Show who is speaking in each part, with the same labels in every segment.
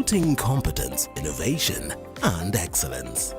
Speaker 1: promoting competence, innovation, and excellence.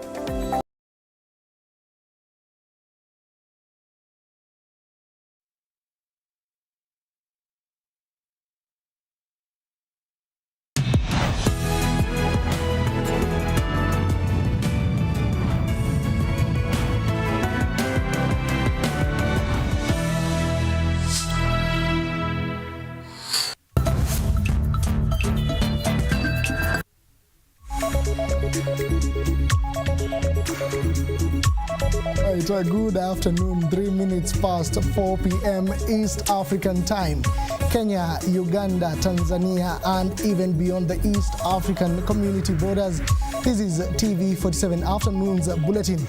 Speaker 2: Right, good afternoon, 3 minutes past 4 p.m. East African time. Kenya, Uganda, Tanzania, and even beyond the East African community borders. This is TV47 Afternoon's Bulletin.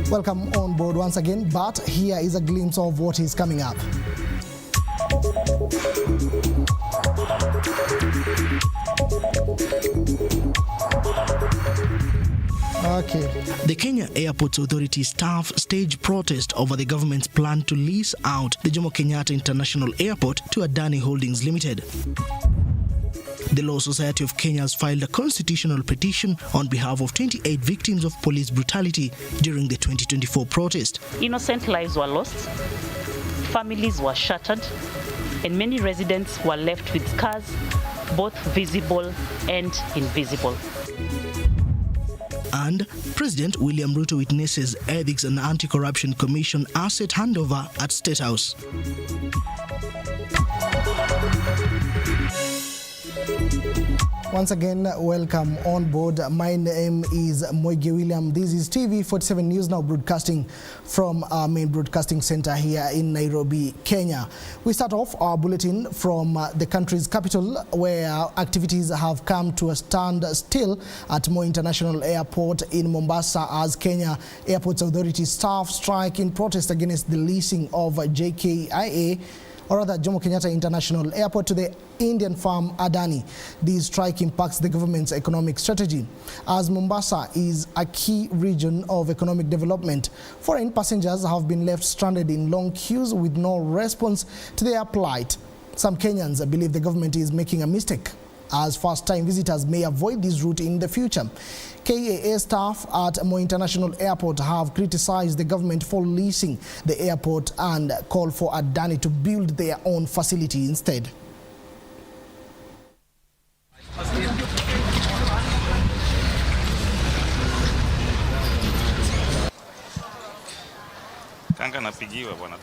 Speaker 2: Welcome on board once again, but here is a glimpse of what is coming up. Okay.
Speaker 3: The Kenya Airports Authority staff staged protest over the government's plan to lease out the Jomo Kenyatta International Airport to Adani Holdings Limited. The Law Society of Kenya has filed a constitutional petition on behalf of 28 victims of police brutality during the 2024 protest.
Speaker 4: Innocent lives were lost, families were shattered, and many residents were left with scars, both visible and invisible.
Speaker 3: And President William Ruto witnesses Ethics and Anti-Corruption Commission asset handover at State House.
Speaker 2: Once again, welcome on board. My name is Moige William. This is TV47 News Now, broadcasting from our main broadcasting center here in Nairobi, Kenya. We start off our bulletin from the country's capital, where activities have come to a standstill at Moi International Airport in Mombasa as Kenya Airports Authority staff strike in protest against the leasing of JKIA, or rather Jomo Kenyatta International Airport, to the Indian firm Adani. This strike impacts the government's economic strategy. As Mombasa is a key region of economic development, foreign passengers have been left stranded in long queues with no response to their plight. Some Kenyans believe the government is making a mistake, as first-time visitors may avoid this route in the future. KAA staff at Moi International Airport have criticized the government for leasing the airport and called for Adani to build their own facility instead.
Speaker 5: Kanga napigiwa bwana.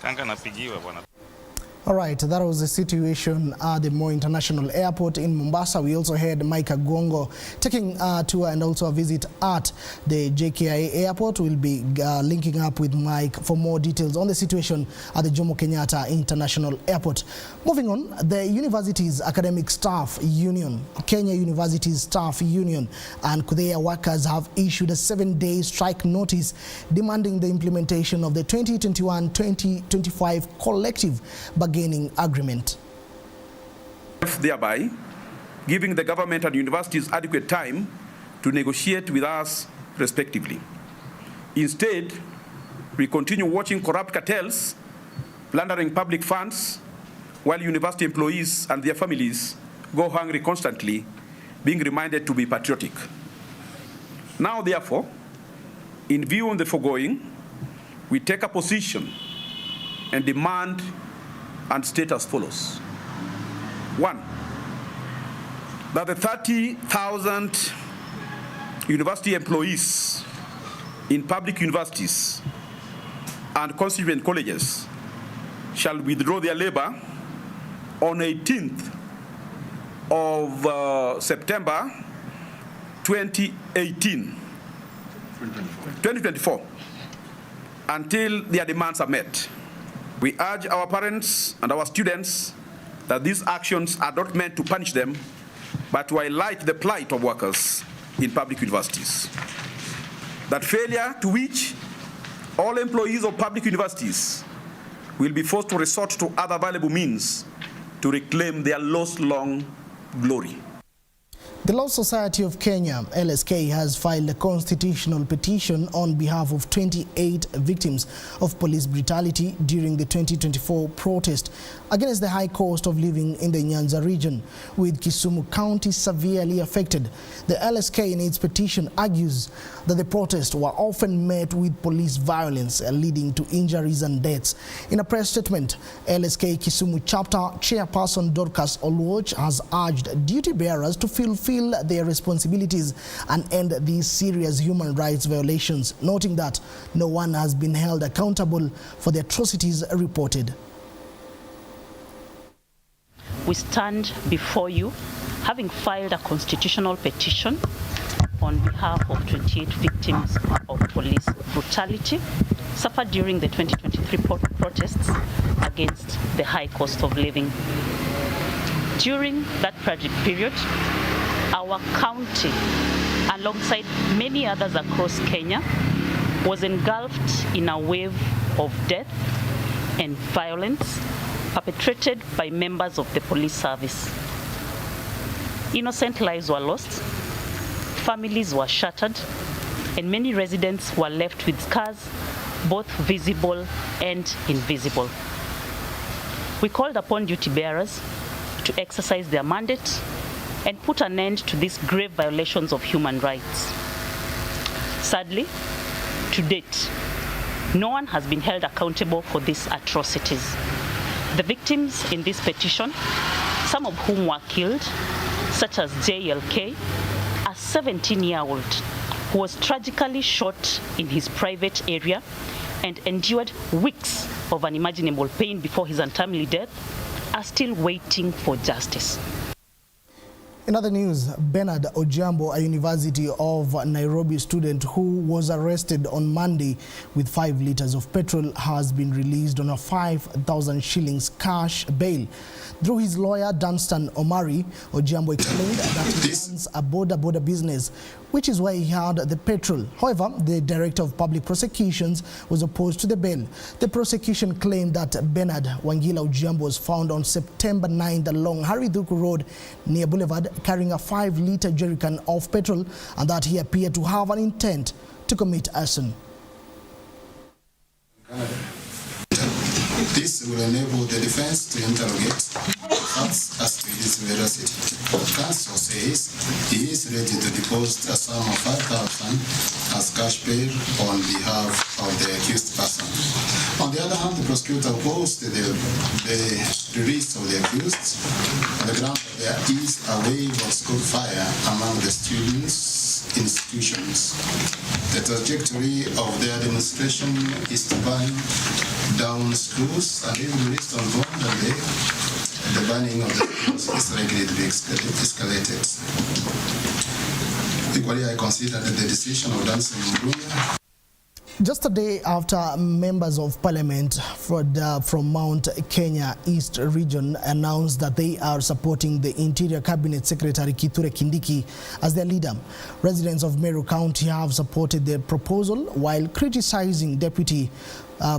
Speaker 5: Kanga napigiwa bwana.
Speaker 2: All right, that was the situation at the Moi International Airport in Mombasa. We also had Mike Agongo taking a tour and also a visit at the JKIA Airport. We'll be linking up with Mike for more details on the situation at the Jomo Kenyatta International Airport. Moving on, the University's Academic Staff Union, Kenya University's Staff Union, and KUDEA workers have issued a 7-day strike notice demanding the implementation of the 2021-2025 collective bargaining agreement.
Speaker 6: Thereby giving the government and universities adequate time to negotiate with us respectively. Instead, we continue watching corrupt cartels plundering public funds while university employees and their families go hungry constantly, being reminded to be patriotic. Now, therefore, in view of the foregoing, we take a position and demand and state as follows. 1, that the 30,000 university employees in public universities and constituent colleges shall withdraw their labor on 18th of September 2018 2024 until their demands are met. We urge our parents and our students that these actions are not meant to punish them, but to highlight the plight of workers in public universities. That failure to which all employees of public universities will be forced to resort to other valuable means to reclaim their lost long glory.
Speaker 2: The Law Society of Kenya, LSK, has filed a constitutional petition on behalf of 28 victims of police brutality during the 2024 protest against the high cost of living in the Nyanza region, with Kisumu County severely affected. The LSK in its petition argues that the protests were often met with police violence, leading to injuries and deaths. In a press statement, LSK Kisumu chapter chairperson Dorcas Oluoch has urged duty bearers to fulfill their responsibilities and end these serious human rights violations, noting that no one has been held accountable for the atrocities reported.
Speaker 4: We stand before you having filed a constitutional petition on behalf of 28 victims of police brutality suffered during the 2023 protests against the high cost of living. During that tragic period, our county, alongside many others across Kenya, was engulfed in a wave of death and violence perpetrated by members of the police service. Innocent lives were lost, families were shattered, and many residents were left with scars, both visible and invisible. We called upon duty bearers to exercise their mandate and put an end to these grave violations of human rights. Sadly, to date, no one has been held accountable for these atrocities. The victims in this petition, some of whom were killed, such as JLK, a 17-year-old who was tragically shot in his private area and endured weeks of unimaginable pain before his untimely death, are still waiting for justice.
Speaker 2: In other news, Bernard Ojambo, a University of Nairobi student who was arrested on Monday with 5 liters of petrol, has been released on a 5,000 shillings cash bail. Through his lawyer, Dunstan Omari, Ojambo explained that he runs a border business, which is why he had the petrol. However, the Director of Public Prosecutions was opposed to the bail. The prosecution claimed that Bernard Wangila Ojambo was found on September 9th along Haridhuku Road near Boulevard carrying a 5-liter jerrycan of petrol, and that he appeared to have an intent to commit arson.
Speaker 7: This will enable the defense to interrogate facts as to his veracity. Counsel says he is ready to deposit a sum of 5,000 as cash bail on behalf of the accused person. On the other hand, the prosecutor opposed the release of the accused on the ground that there is a wave of school fire among the students' institutions. The trajectory of their demonstration is to burn down schools, and if released on bond, the burning of the schools is likely to be escalated. Equally, I consider that the decision of Dunstan Omari.
Speaker 2: Just a day after members of parliament from Mount Kenya East region announced that they are supporting the Interior Cabinet Secretary Kithure Kindiki as their leader, residents of Meru County have supported the proposal while criticizing Deputy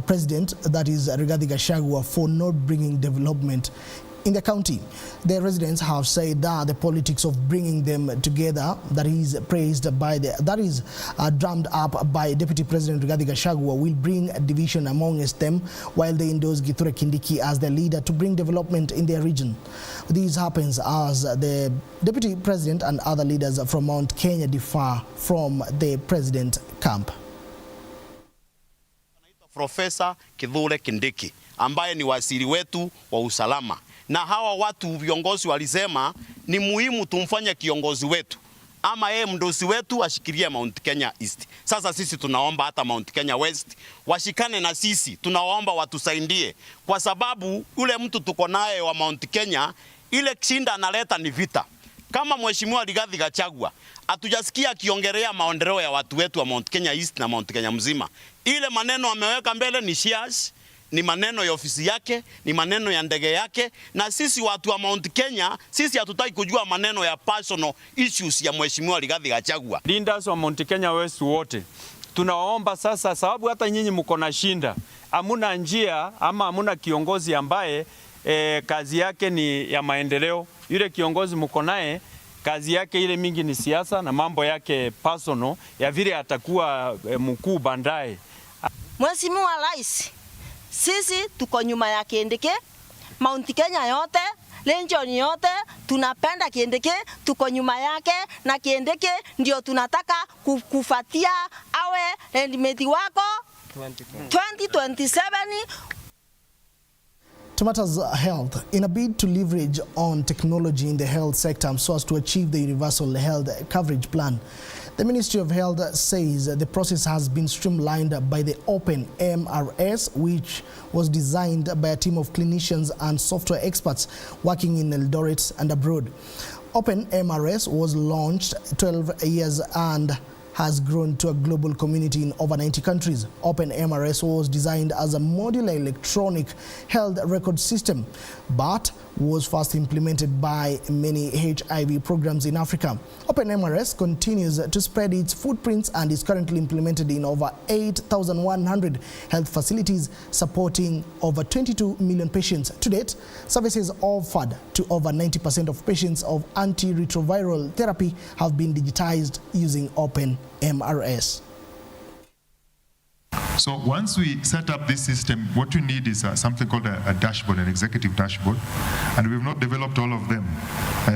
Speaker 2: President, that is Rigathi Gachagua, for not bringing development in the county. The residents have said that the politics of bringing them together that is drummed up by Deputy President Rigathi Gachagua will bring a division amongst them, while they endorse Kithure Kindiki as their leader to bring development in their region. This happens as the Deputy President and other leaders from Mount Kenya differ from the President camp.
Speaker 8: Profesa Kithure Kindiki ambaye ni waziri wetu wa usalama, na hawa watu viongozi walisema ni muhimu tumfanye kiongozi wetu ama yeye mdosi wetu ashikilie Mount Kenya East. Sasa sisi tunaomba hata Mount Kenya West washikane na sisi, tunaomba watusaidie, kwa sababu ule mtu tuko naye wa Mount Kenya, ile shinda analeta ni vita. Kama Mheshimiwa Rigathi Gachagua hatujasikia akiongelea maendeleo ya watu wetu wa Mount Kenya East na Mount Kenya mzima. Ile maneno ameweka mbele ni shares, ni maneno ya ofisi yake, ni maneno ya ndege yake, na sisi watu wa Mount Kenya, sisi hatutaki kujua maneno ya personal issues ya Mheshimiwa Rigathi Gachagua.
Speaker 9: Leaders wa Mount Kenya West wote tunawaomba sasa, sababu hata nyinyi mko na shinda, hamuna njia ama hamuna kiongozi ambaye kazi yake ni ya maendeleo. Yule kiongozi mko naye kazi yake ile mingi ni siasa na mambo yake personal ya vile atakuwa mkuu bandaye.
Speaker 10: Mheshimiwa Rais, sisi tuko nyuma ya Kindiki, Mount Kenya yote, region yote tunapenda Kindiki, tuko nyuma yake, na Kindiki ndio tunataka kufuatia awe rendimenti wako 2027.
Speaker 2: To matters health, in a bid to leverage on technology in the health sector so as to achieve the universal health coverage plan, the Ministry of Health says the process has been streamlined by the Open MRS, which was designed by a team of clinicians and software experts working in Eldoret and abroad. Open MRS was launched 12 years and has grown to a global community in over 90 countries. Open MRS was designed as a modular electronic health record system, but was first implemented by many HIV programs in Africa. Open MRS continues to spread its footprints and is currently implemented in over 8,100 health facilities, supporting over 22 million patients. To date, services offered to over 90% of patients of antiretroviral therapy have been digitized using Open MRS.
Speaker 11: So once we set up this system, what you need is something called a dashboard, an executive dashboard. And we've not developed all of them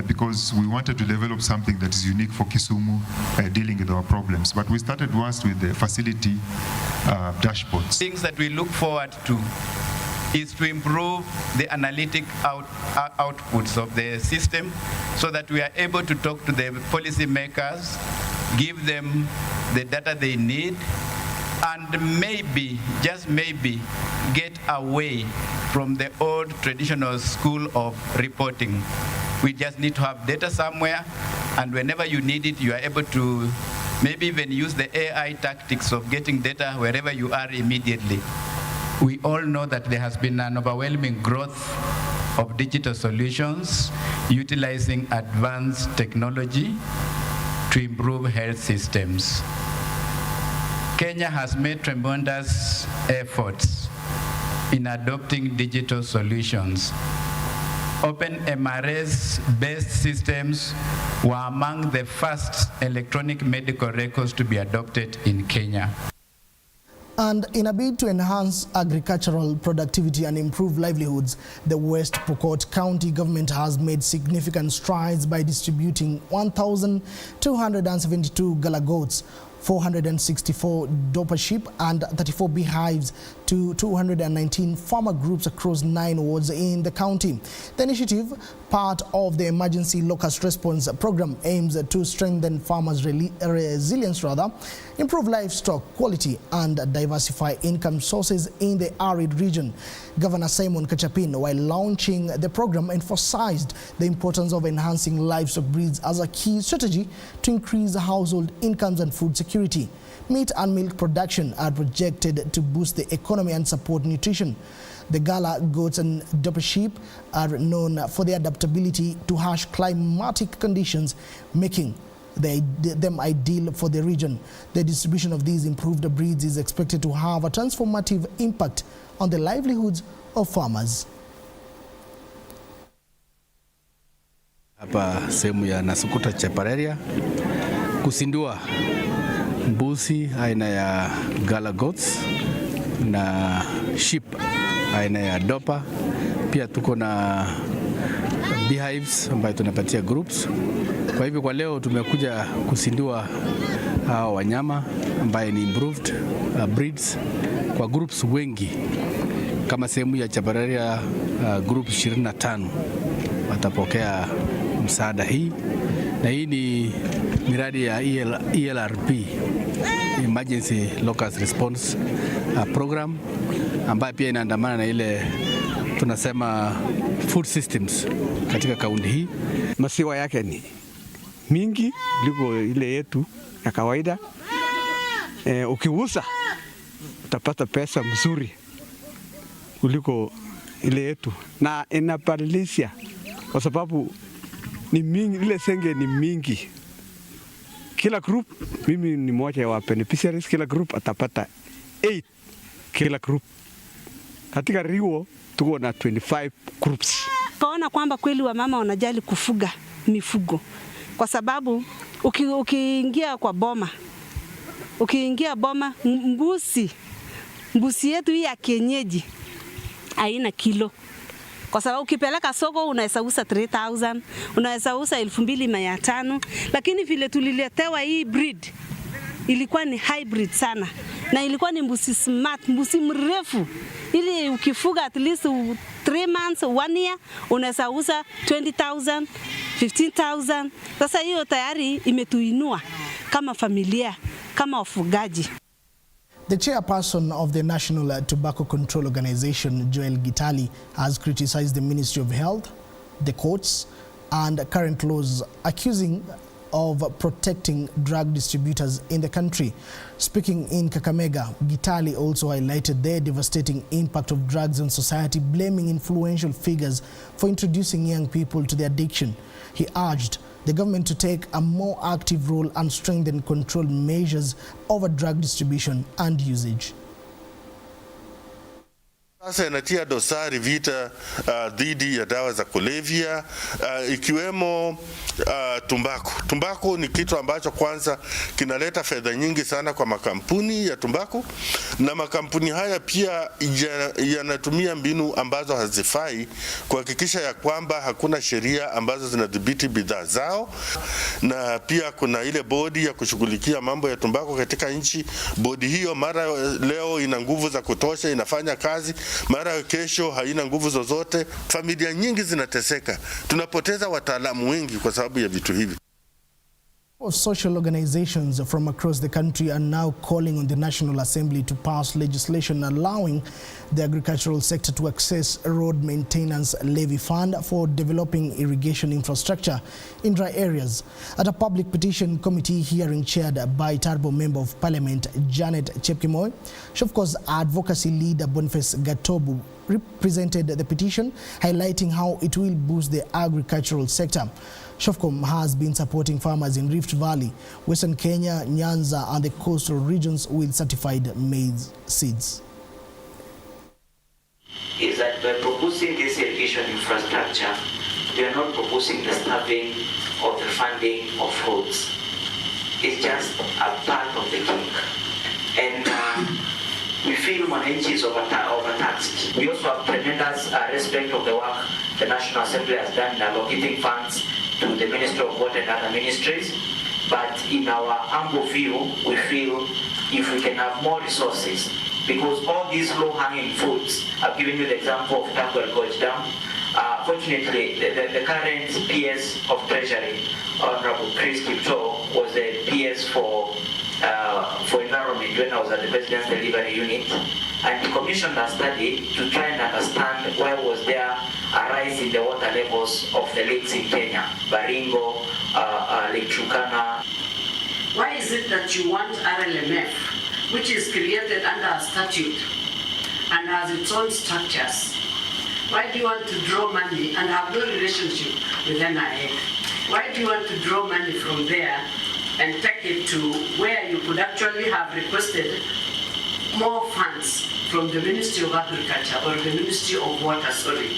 Speaker 11: because we wanted to develop something that is unique for Kisumu dealing with our problems. But we started first with the facility dashboards.
Speaker 12: Things that we look forward to is to improve the analytic outputs of the system so that we are able to talk to the policy makers, give them the data they need, and maybe, just maybe, get away from the old traditional school of reporting. We just need to have data somewhere, and whenever you need it, you are able to maybe even use the AI tactics of getting data wherever you are immediately. We all know that there has been an overwhelming growth of digital solutions utilizing advanced technology to improve health systems. Kenya has made tremendous efforts in adopting digital solutions. Open MRS-based systems were among the first electronic medical records to be adopted in Kenya.
Speaker 2: And in a bid to enhance agricultural productivity and improve livelihoods, the West Pokot County government has made significant strides by distributing 1,272 gala goats, 464 doper sheep and 34 beehives to 219 farmer groups across 9 wards in the county. The initiative, part of the emergency locust response program, aims to strengthen farmers' resilience, improve livestock quality and diversify income sources in the arid region. Governor Simon Kachapin, while launching the program, emphasized the importance of enhancing livestock breeds as a key strategy to increase household incomes and food security. Meat and milk production are projected to boost the economy and support nutrition. The Gala goats and doper sheep are known for their adaptability to harsh climatic conditions, making them ideal for the region. The distribution of these improved breeds is expected to have a transformative impact on the livelihoods of farmers.
Speaker 13: Hapa sehemu ya Nasukuta Chapareria kusindua mbuzi aina ya Gala goats na sheep aina ya dopa. Pia tuko na beehives ambayo tunapatia groups. Kwa hivyo kwa leo tumekuja kusindua hawa wanyama ambaye ni improved breeds kwa groups wengi. Kama sehemu ya Chapareria groups 25 watapokea msaada hii, na hii ni miradi ya ELRP, Emergency Locust Response Program, ambayo pia inaandamana na ile tunasema food systems katika kaunti hii.
Speaker 14: Maziwa yake ni mingi kuliko ile yetu ya kawaida. Ukiuza utapata pesa mzuri kuliko ile yetu, na inabadilisha kwa sababu ni mingi, ile senge ni mingi. Kila group, mimi ni moja wa beneficiaries, kila group atapata 8 kila group. Katika Rio tuko na 25 groups.
Speaker 15: Kaona kwamba kweli wamama wanajali kufuga mifugo, kwa sababu ukiingia kwa boma, mbuzi yetu hii ya kienyeji haina kilo, kwa sababu ukipeleka soko unaweza uza 3000, unaweza uza 2500, lakini vile tuliletewa hii breed ilikuwa ni hybrid sana, na ilikuwa ni mbuzi smart, mbuzi mrefu, ili ukifuga at least 3 months, 1 year, unaweza uza 20,000, 15,000. Sasa hiyo tayari imetuinua kama familia, kama wafugaji.
Speaker 2: The chairperson of the National Tobacco Control Organization, Joel Gitali, has criticized the Ministry of Health, the courts, and current laws, accusing of protecting drug distributors in the country. Speaking in Kakamega, Gitali also highlighted the devastating impact of drugs on society, blaming influential figures for introducing young people to the addiction. He urged the government to take a more active role and strengthen control measures over drug distribution and usage.
Speaker 16: Sasa inatia dosari vita dhidi ya dawa za kulevya, ikiwemo tumbaku. Tumbaku ni kitu ambacho kwanza kinaleta fedha nyingi sana kwa makampuni ya tumbaku, na makampuni haya pia yanatumia mbinu ambazo hazifai kuhakikisha ya kwamba hakuna sheria ambazo zinadhibiti bidhaa zao. Na pia kuna ile bodi ya kushughulikia mambo ya tumbaku katika nchi. Bodi hiyo mara leo ina nguvu za kutosha, inafanya kazi, mara kesho haina nguvu zozote. Familia nyingi zinateseka, tunapoteza wataalamu wengi kwa sababu ya vitu hivi.
Speaker 2: Social organizations from across the country are now calling on the National Assembly to pass legislation allowing the agricultural sector to access road maintenance levy fund for developing irrigation infrastructure in dry areas. At a public petition committee hearing chaired by Tarbo Member of Parliament Janet Chepkemoi, Shofco's advocacy leader Boniface Gatobu represented the petition, highlighting how it will boost the agricultural sector. Shofcom has been supporting farmers in Rift Valley, Western Kenya, Nyanza and the coastal regions with certified maize seeds.
Speaker 17: Is that by proposing this irrigation infrastructure, we are not proposing the starving of the funding of roads. It's just a part of the cake. And we feel Mwananchi is overtaxed. We also have tremendous respect of the work the National Assembly has done in allocating funds to the Ministry of Water and other ministries. But in our humble view, we feel if we can have more resources, because all these low-hanging fruits, I've given you the example of Takwel Gorge Dam. Fortunately, the current PS of Treasury, Honorable Chris Kipto, was the PS for environment when I was at the President's Delivery Unit, and he commissioned a study to try and understand why was there a rise in the water levels of the lakes in Kenya, Baringo, Lake Turkana.
Speaker 18: Why is it that you want RLMF, which is created under a statute and has its own structures? Why do you want to draw money and have no relationship with NIA? Why do you want to draw money from there and take it to where you could actually have requested more funds from the Ministry of Agriculture or the Ministry of Water, sorry?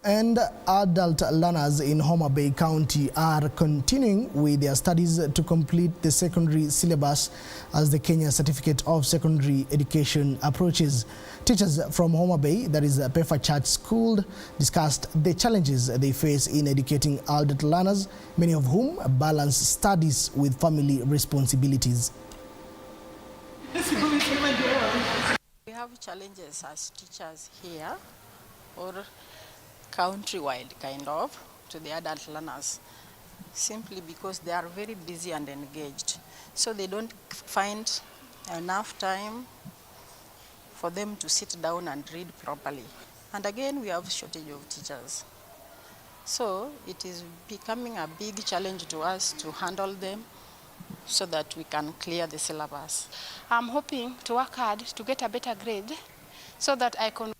Speaker 2: And adult learners in Homa Bay County are continuing with their studies to complete the secondary syllabus as the Kenya Certificate of Secondary Education approaches. Teachers from Homa Bay, that is Pefa Church School, discussed the challenges they face in educating adult learners, many of whom balance studies with family responsibilities.
Speaker 19: We have challenges as teachers here, or countrywide kind of, to the adult learners, simply because they are very busy and engaged. So they don't find enough time for them to sit down and read properly. And again, we have shortage of teachers. So it is becoming a big challenge to us to handle them so that we can clear the syllabus.
Speaker 20: I'm hoping to work hard to get a better grade so that I can